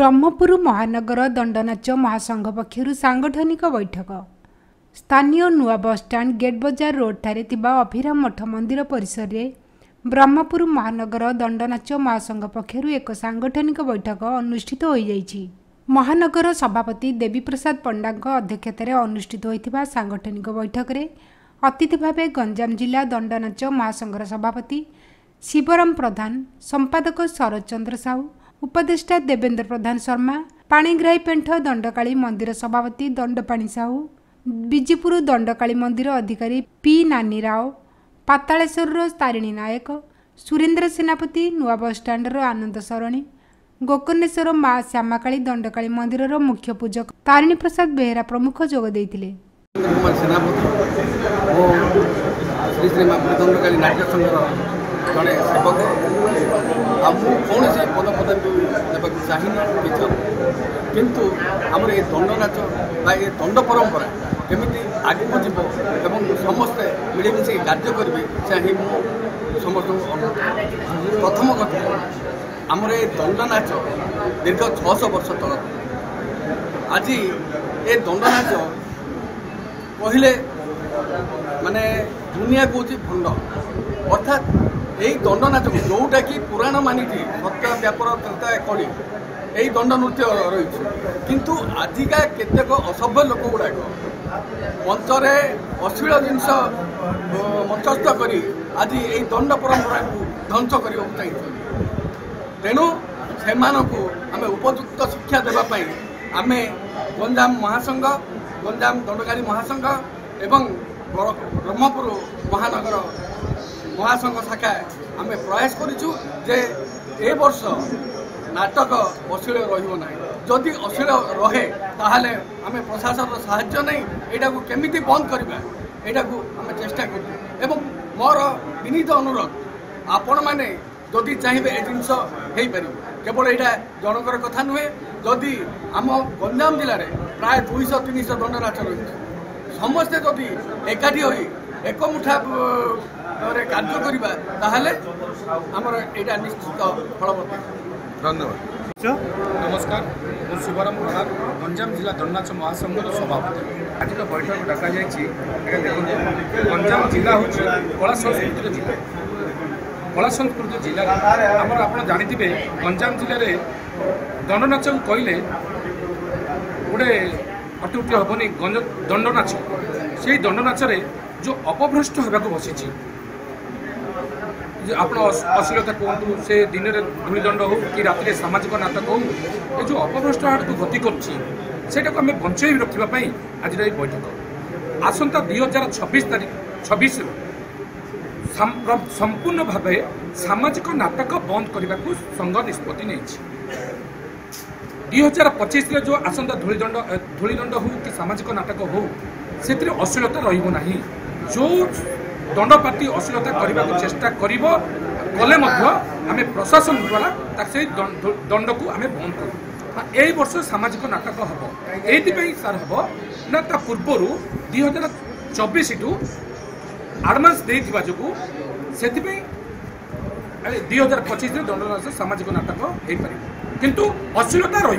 ब्रह्मपुर महानगर दंडनाच महासंघ पक्षर सांगठनिक बैठक स्थानीय नुआ बसस्टाण्ड गेट बजार रोड ठारे तिबा अभिराम मठ मंदिर परिसर में ब्रह्मपुर महानगर दंडनाच महासंघ पक्षर एक सांगठनिक बैठक अनुष्ठित हो जाइछि। महानगर सभापति देवी प्रसाद पंडा अध्यक्षतार अनुष्ठित होइथिबा सांगठनिक बैठक में अतिथि भाव गंजाम जिला दंडनाच महासंघर सभापति शिवराम प्रधान, संपादक शरद चंद्र साहू, उपदेष्टा देवेंद्र प्रधान शर्मा, पाणीग्राही पेंठ दंडकाली मंदिर सभापति दंडपाणी साहू, बिजीपुर दंडकाली मंदिर अधिकारी पी नानी राव, पातालेश्वर तारिणी नायक, सुरेन्द्र सेनापति, नुआ बसस्टाण्डर आनंद सरणी, गोकर्णेश्वर माँ श्यामाकाली दंडकाली मंदिर मुख्य पूजक तारिणी प्रसाद बेहेरा प्रमुख जोग देइथिले। जड़े सेवक कौन से पदपदवी देवाक चाहिए किंतु आमर ये दंड नाच ये दंड परंपरा केमी आगे जीव एवं समस्ते मिलमिशे कार्य करेंगे से समस्त प्रथम कथा आमर ये दंड नाच दीर्घ 600 वर्ष तल आज ये दंड नाच कहले माने दुनिया कौन भंड अर्थात यही दंड नाच जोटा कि पुराण मानी सत्य व्यापार तथा कड़ी यही दंड नृत्य रही किंतु आजिका केतेक असभ्य लोक गुड़ाक मंचरे अश्लील जिनस मंचस्थ करी आज यही दंड परंपरा को ध्वंस करने चाहिए। तेणु से आम उपयुक्त शिक्षा देवाई आम गंजाम महासंघ गंजाम दंडकारी महासंघ एवं ब्रह्मपुर महानगर महासंघ शाखा आम प्रयास करूँ जे ए वर्ष नाटक अश्लील रहा जदि अश्लील रहे ताहले आम प्रशासन साहाय्य नहीं यहाँ को केमी बंद करवा यहाँ को आम चेष्टा करूँ। मोर विनीत अनुरोध आपण मैंने जदि चाहिए ए जिनस हो पार केवल यहाँ जनकर कथा नुहे जदि आम गंजाम जिले में प्राय 200-300 दंड नाच रही समस्ते जदि एकाठी हो एक मुठा कार्य करवा ताहले आमर एटा निश्चित फलवती। धन्यवाद। नमस्कार, मैं शिवराम प्रधान गंजाम जिला दंडनाच महासंघर सभापति। आज बैठक डाक गंजाम जिला हूँ कला संस्कृति जिला। कला संस्कृति जिले आम आप जानते गंजाम जिले में दंडनाच को कहले गोटे अत्युक्ति हेनी दंडनाच से दंडनाच जो अपभ्रष्ट होगा बसी आप अश्लीलता कहतु से दिन में धूलिदंड हो कि राति सामाजिक नाटक हो ये जो अपभ्रष्ट को गति करा आम बंचाई रखापी आज ये बैठक आसंता 2026 संपूर्ण भाव सामाजिक नाटक बंद करने को संघ निष्पत्ति नहीं 2025 जो आसंता धूलिदंड हो कि सामाजिक नाटक हो से अश्लीलता रही जो दंडपाती अश्लीलता करने को चेष्टा कले आम प्रशासन द्वारा से दंड को आम बंद कर यही वर्ष सामाजिक नाटक हम ये सार हम ना पूर्वर 2024 टू आडभांस देवा जो से 2025 दंड सामाजिक नाटक हो पार किंतु अश्लीलता रही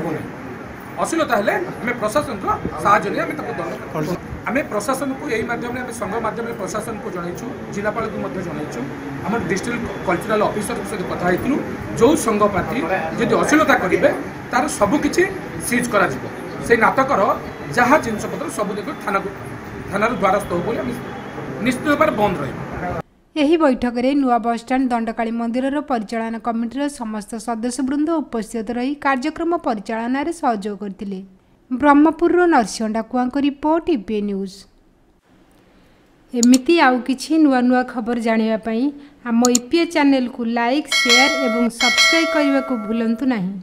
अश्लीलता हेले आम प्रशासन को साहाय्य नहीं आम दंड आम प्रशासन को यही माध्यम संघ माध्यम प्रशासन को जनइचु जिलापाल को जनइचु आम डिस्ट्रिक्ट कल्चरल ऑफिसर सहित कथा जो संघ पार्टी जब अश्लीलता करेंगे तार सबकि सीज कर नाटकर जहाँ जिनपतर सब देख थाना द्वारस्थ हो निश्चित भाव बंद रही। यही बैठक में नुआ बसस्टाण्ड दंडकाली मंदिर परिचालन कमिटीर समस्त सदस्यवृंद उपस्थित रही कार्यक्रम परिचालन में सहयोग करते। Brahmapur Narasimha Dakua report EPA news. एमिती आउ किछि नुआ नुआ खबर जानिबा पई आम ईपीए चैनल को लाइक शेयर एवं सब्सक्राइब करने को भूलंतु नहीं।